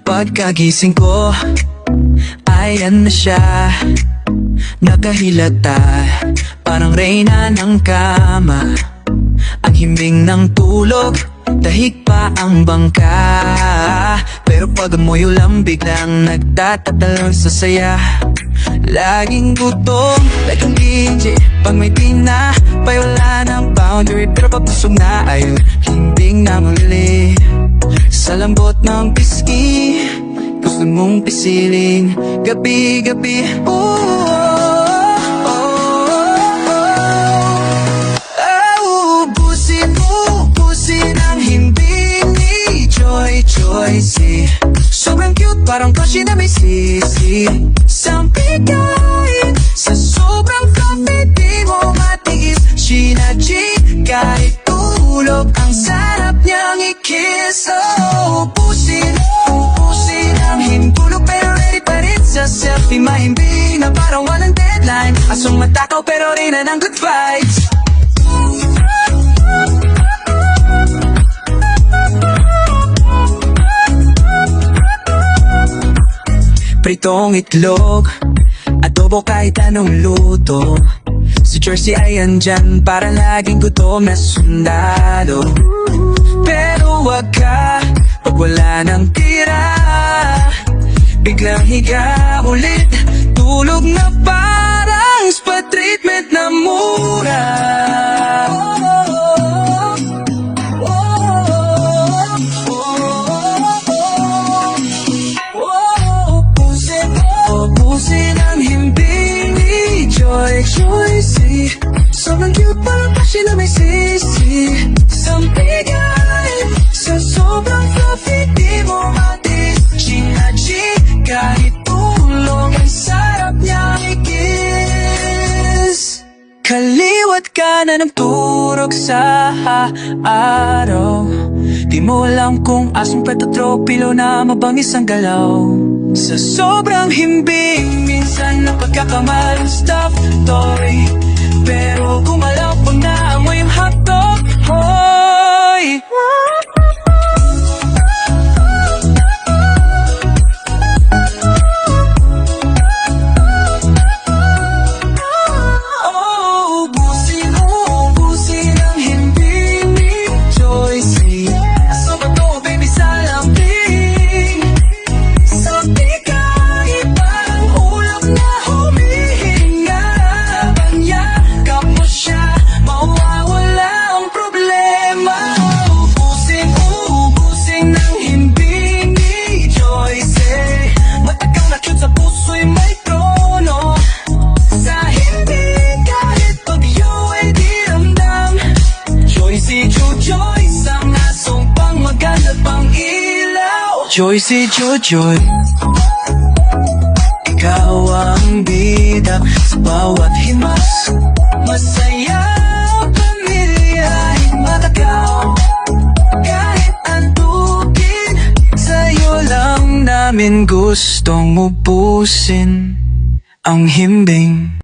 Pagkagising ko, ayan na siya, nakahilata, parang reyna ng kama. Ang himbing ng tulog, dahig pa ang bangka. Pero pag amoy ulam, biglang nagtatatalon sa saya. Laging gutom, like ang DJ, pag may tinapay wala ng boundary. Pero pag busog na ay himbing na muli. Sa lambot ng piski, gusto mong pisilin gabi-gabi. Ubusin ang himbing ni Joyce. Sobrang cute, parang crush na may sisi. Sampikain sa sobrang fluffy, di mo matiis. Sheena G, kahit tulog, ang sarap niyang i-kiss. Ubusin ang himbulog, pero ready pa rin sa selfie. Mahimbing na parang walang deadline. Asong matakaw pero rin na ng good vibes. Pritong itlog, adobo kahit anong luto. Si Jersey ay andyan para laging gutom na sundalo. Pero wag ka pag wala nang tira, biglang higa ulit, tulog na parang spa treatment na mura. Ubusin ang himbing ni Joyce. Sobrang cute, parang crush na may sisi. Sampigay sa sobrang fluffy, di mo matis. Sheena G, kahit tulong, ang sarap niyang i-kiss. Kaliwat ka na ng turok sa araw. Di mo alam kung asong petatropilo na mabangis ang galaw. Sa sobrang himbing, minsan napagkakamalang stuffed toy. Pero gumalaw pag naamoy yung hotdog, hoy. Ubusin ang himbing ni Joyce. Aso ba to, baby, sa lambing? Joyce, Jojoy, ikaw ang bida sa bawat himas. Masaya pamilya, matagaw. Kahit antukin, sa'yo lang namin gustong ubusin ang himbing.